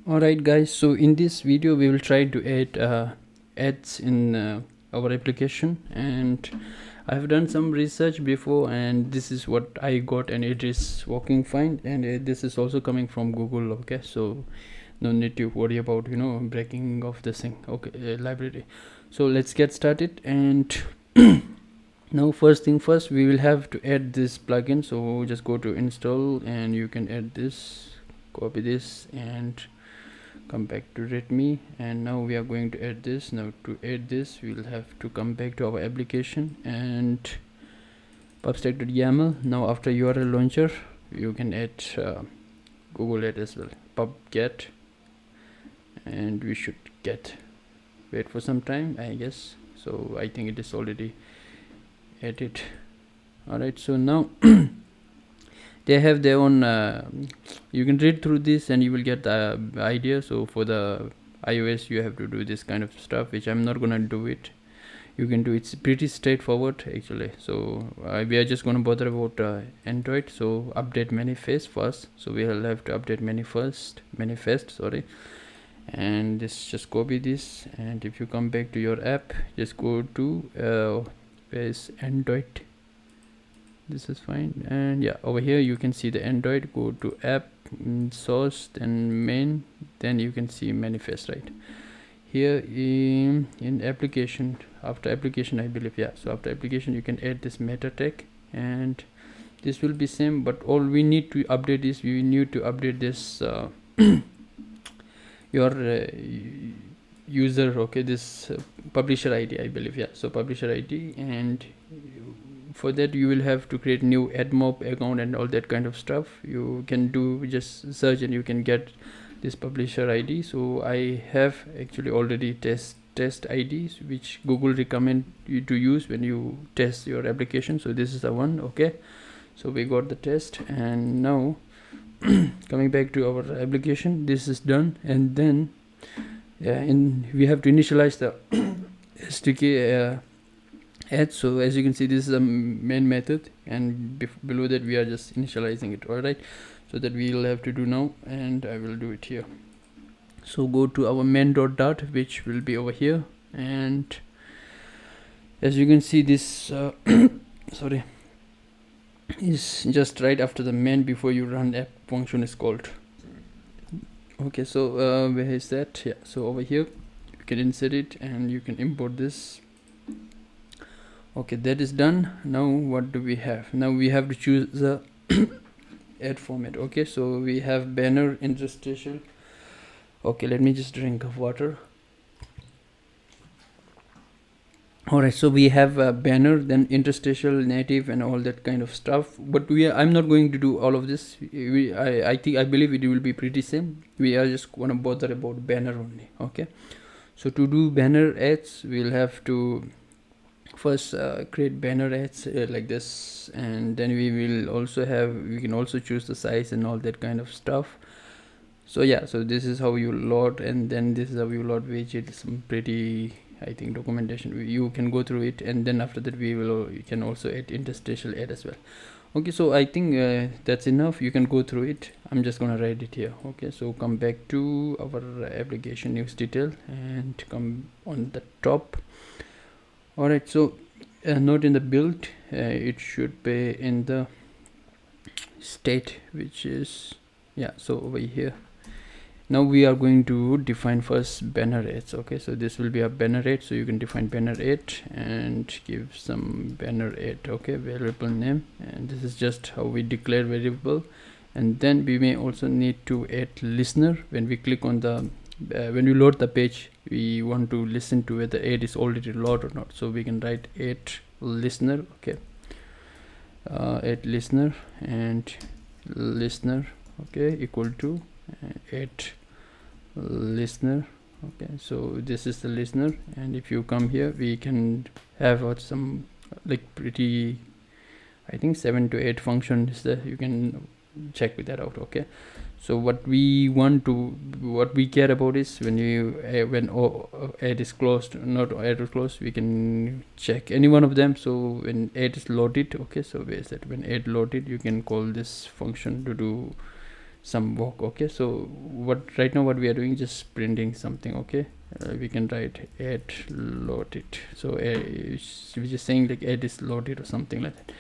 Alright guys, so in this video we will try to add ads in our application, and I've done some research before and this is what I got and it is working fine, and this is also coming from Google. Okay, so no need to worry about breaking of this thing. Okay, library. So let's get started. And now first thing first, we will have to add this plugin. So just go to install and you can add this, copy this and come back to readme, and now we are going to add this. Now to add this we will have to come back to our application and pubstack.yaml. now after URL launcher you can add Google Ad as well, pub get, and we should get, wait for some time I guess. So I think it is already added. Alright, so now they have their own you can read through this and you will get the idea. So for the iOS you have to do this kind of stuff, which I'm not gonna do it. You can do it's pretty straightforward actually. So we are just gonna bother about Android. So update manifest first, so we'll have to update manifest, sorry. And this, just copy this, and if you come back to your app, just go to where's Android, this is fine, and yeah, over here you can see the Android. Go to app, source, then main, then you can see manifest right here in application. After application I believe, yeah, so after application you can add this meta tag, and this will be same, but all we need to update is we need to update this your user, okay, this publisher ID I believe, yeah, so publisher ID, and for that you will have to create new AdMob account and all that kind of stuff. You can do just search and you can get this publisher ID. So I have actually already test IDs which Google recommend you to use when you test your application. So this is the one. Okay, so we got the test, and now coming back to our application, this is done, and then we have to initialize the SDK add. So as you can see, this is a main method, and below that we are just initializing it. All right, so that we will have to do now, and I will do it here. So go to our main.dart, which will be over here, and as you can see, this sorry, is just right after the main before you run app function is called. Okay, so where is that? Yeah, so over here you can insert it and you can import this. Okay, that is done. Now what do we have? Now we have to choose the ad format. Okay, so we have banner, interstitial. Okay, let me just drink of water. Alright, so we have a banner, then interstitial, native, and all that kind of stuff, but I'm not going to do all of this. I believe it will be pretty same. We are just gonna bother about banner only. Okay, so to do banner ads we'll have to first create banner ads like this, and then we can also choose the size and all that kind of stuff. So yeah, so this is how you load, and then this is how you load widget. Some pretty, I think, documentation, you can go through it, and then after that you can also add interstitial ad as well. Okay, so I think that's enough. You can go through it. I'm just gonna write it here. Okay, so come back to our application use detail and come on the top. Alright, so not in the build, it should be in the state, which is, yeah, so over here. Now we are going to define first banner ads. Okay, so this will be a banner ad, so you can define banner ad and give some banner ad, okay, variable name, and this is just how we declare variable. And then we may also need to add listener. When we click on the when we load the page, we want to listen to whether ad is already loaded or not, so we can write add listener. Okay, add listener, and listener, okay, equal to add listener. Okay, so this is the listener, and if you come here we can have some like pretty, I think 7 to 8 functions that you can check with that out. Okay, so what we care about is when ad is closed, not ad is closed, we can check any one of them. So when ad is loaded, okay, so where is that? When ad loaded, you can call this function to do some work. Okay, so right now what we are doing, just printing something. Okay, we can write add loaded, so we're just saying like add is loaded or something like that.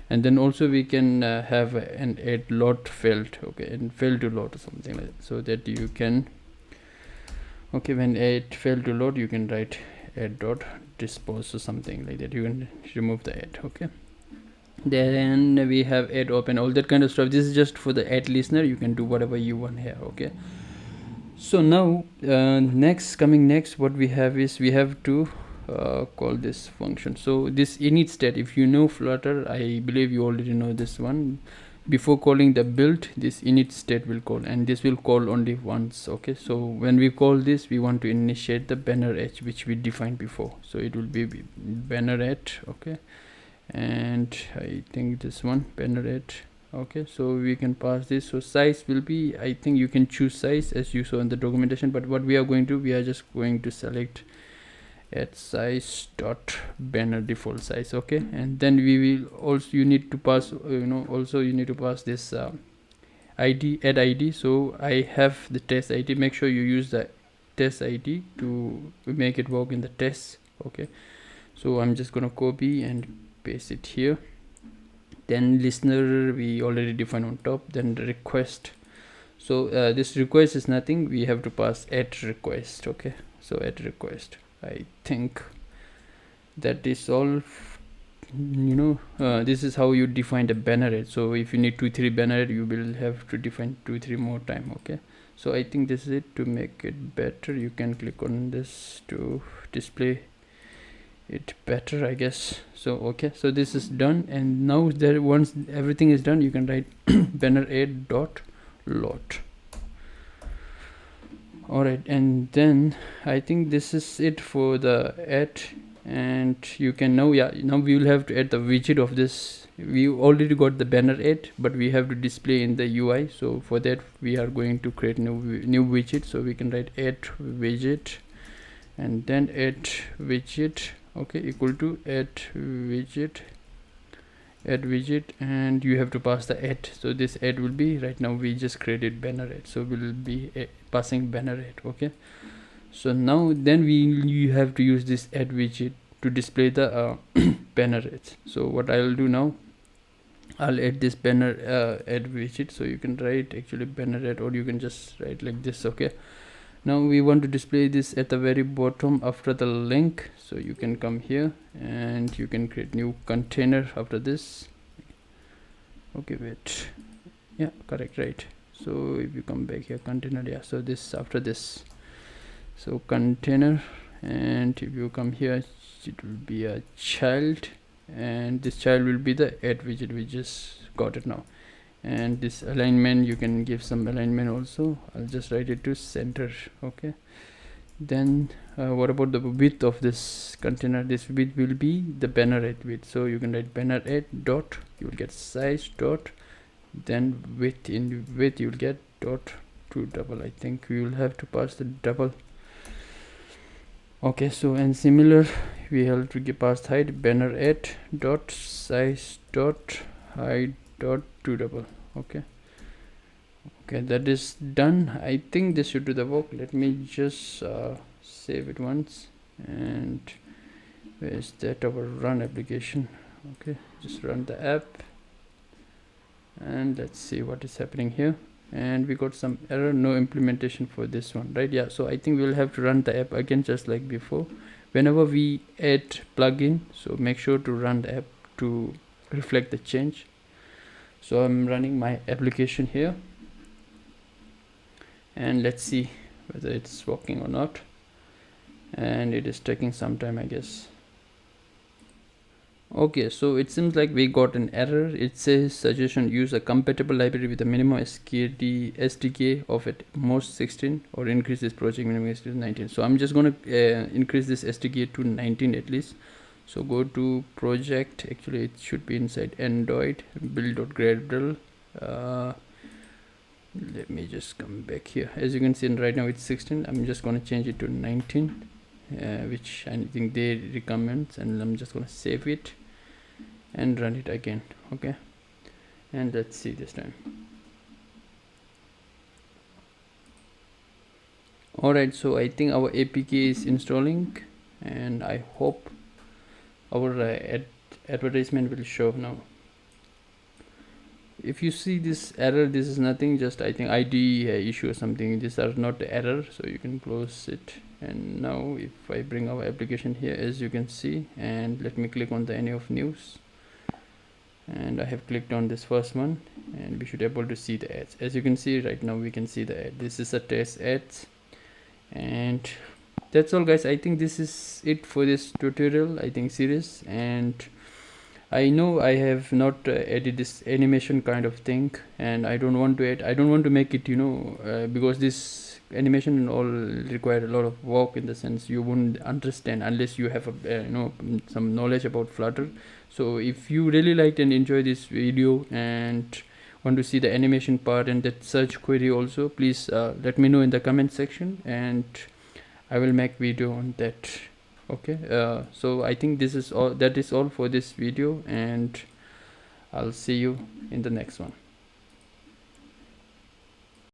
And then also we can have an add load failed. Okay, and failed to load or something like that, so that you can, okay, when add failed to load, you can write add dot dispose or something like that. You can remove the add. Okay, then we have add open, all that kind of stuff. This is just for the add listener. You can do whatever you want here. Okay, so now next what we have is we have to call this function. So this init state, if you know Flutter, I believe you already know this one. Before calling the build, this init state will call, and this will call only once. Okay, so when we call this, we want to initiate the banner h, which we defined before. So it will be banner h. Okay, and I think this one banner h. Okay, so we can pass this. So size will be, I think you can choose size as you saw in the documentation, but what we are going to, we are just going to select at size dot banner default size. Okay, and then we will also, you need to pass, also you need to pass this id, add id. So I have the test id. Make sure you use the test id to make it work in the test. Okay, so I'm just gonna copy and paste it here. Then listener we already defined on top. Then the request, so this request is nothing, we have to pass add request. Okay, so add request, I think that is all. This is how you define the banner rate. So if you need 2-3 banner rate, you will have to define 2-3 more time. Okay, so I think this is it. To make it better, you can click on this to display it better, I guess. So okay, so this is done, and now there, once everything is done, you can write banner add dot load. All right, and then I think this is it for the add. And you can now, now we will have to add the widget of this. We already got the banner add, but we have to display in the UI. So for that we are going to create new widget. So we can write add widget, and then add widget, okay, equal to add widget, and you have to pass the add. So this add will be, right now we just created banner add, so we'll be passing banner add. Okay, so now then you have to use this add widget to display the banner ads. So what I'll do now, I'll add this banner add widget. So you can write actually banner add, or you can just write like this. Okay, now we want to display this at the very bottom after the link. So you can come here and you can create new container after this. Okay, wait, yeah, correct, right? So if you come back here, container, yeah, so this after this, so container, and if you come here, it will be a child, and this child will be the add widget. We just got it now. And this alignment, you can give some alignment also. I'll just write it to center. Okay, then what about the width of this container? This width will be the banner add width. So you can write banner add dot, you will get size dot, then width, in width you will get dot to double. I think we will have to pass the double. Okay, so and similar, we have to pass height, banner add dot size dot height dot to double. Okay, that is done. I think this should do the work. Let me just save it once. And where is that, our run application? Okay, just run the app, and let's see what is happening here. And we got some error, no implementation for this one, right? Yeah, so I think we'll have to run the app again, just like before. Whenever we add plugin, so make sure to run the app to reflect the change. So I'm running my application here, and let's see whether it's working or not. And it is taking some time, I guess. Okay, so it seems like we got an error. It says suggestion, use a compatible library with a minimum SDK of at most 16, or increase this project minimum SDK to 19. So I'm just going to increase this SDK to 19 at least. So go to project, actually it should be inside Android, build.gradle. Let me just come back here. As you can see, right now it's 16. I'm just going to change it to 19, which I think they recommend, and I'm just going to save it and run it again. Okay, and let's see this time. Alright, so I think our APK is installing, and I hope our advertisement will show now. If you see this error, this is nothing, just I think ID issue or something. These are not error, so you can close it. And now if I bring our application here, as you can see, and let me click on the any of news, and I have clicked on this first one, and we should be able to see the ads. As you can see right now, we can see the ad. This is a test ads. And that's all, guys. I think this is it for this tutorial, I think, series. And I know I have not added this animation kind of thing, and I don't want to add, I don't want to make it, because this animation and all require a lot of work, in the sense you wouldn't understand unless you have a some knowledge about Flutter. So if you really liked and enjoy this video and want to see the animation part and that search query also, please let me know in the comment section, and I will make video on that. Okay, so I think this is all, that is all for this video, and I'll see you in the next one.